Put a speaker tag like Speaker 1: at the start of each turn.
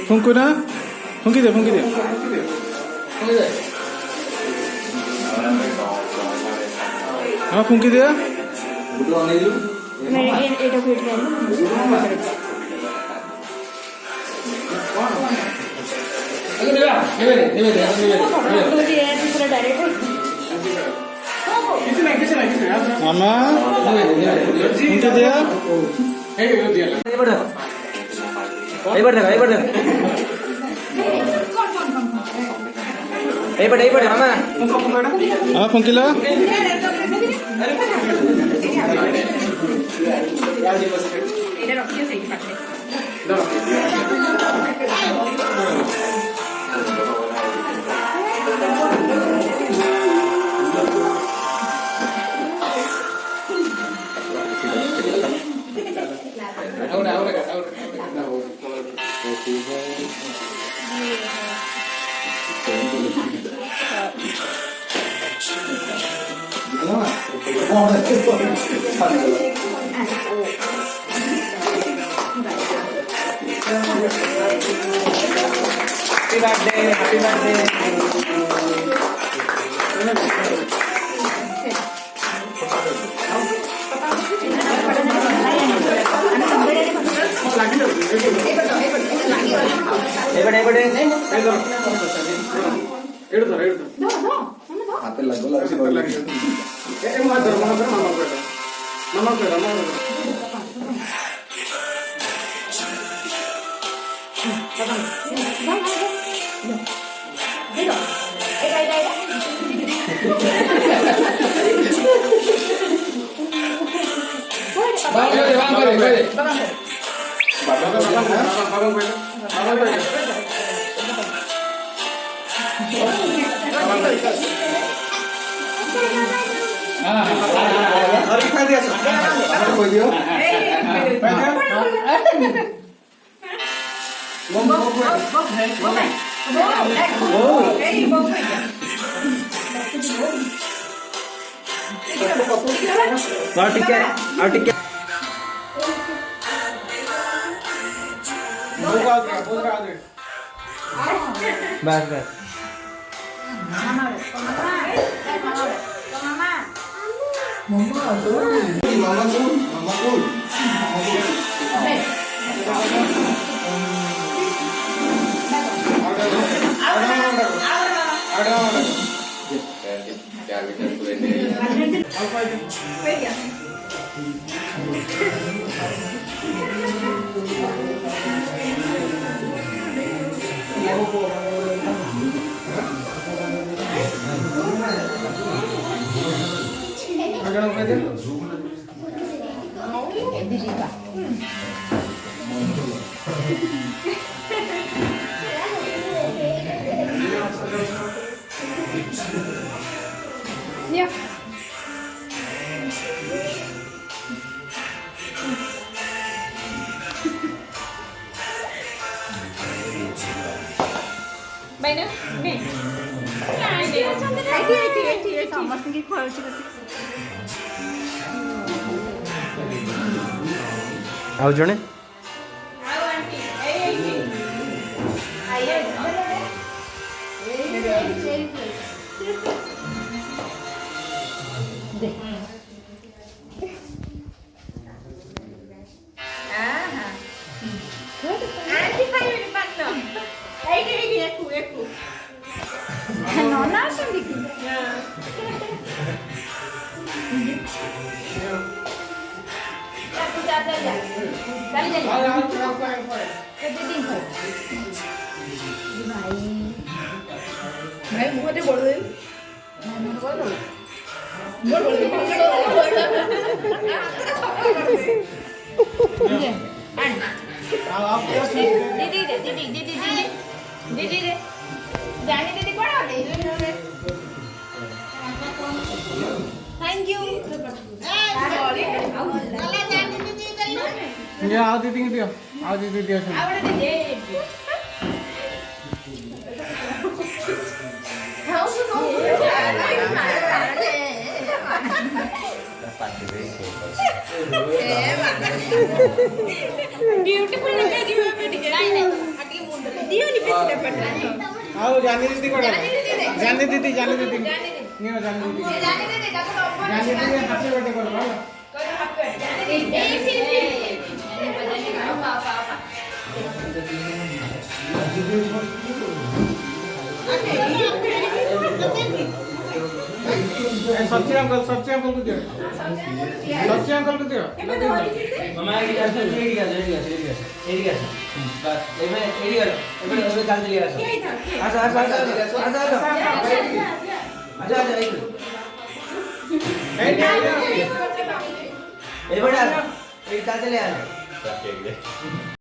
Speaker 1: ଫୁଙ୍କୁନା ଫୁଙ୍କି ଦେ ହଁ ଫୁଙ୍କି ଦିଅ। मामा फुंके दिया मामा फुंकिला Happy ଆଉ ଜଣେ दीदी दियो आओ दीदी दियो
Speaker 2: পার্টি ভেরি
Speaker 3: ब्यूटीफुल लग रही है बेटी नहीं नहीं आगे मुंड दियो नहीं बेटी पट
Speaker 1: आओ जानी दीदी को जानी दीदी
Speaker 3: जाने दे
Speaker 1: नहीं जानी दीदी
Speaker 3: जाने दे जाकर ऊपर
Speaker 1: जानी दीदी हाथ में बैठे करो हां
Speaker 3: करो हाथ पे जाने दे फिर पापा
Speaker 1: सच्चे अंकल को दियो सच्चे अंकल को दियो
Speaker 2: मामा की जान से रेडी कर बस एमे रेडी कर एमे चाल चली आजा आजा आजा आजा आजा आजा आजा ए बड़ा ए चाल चले आ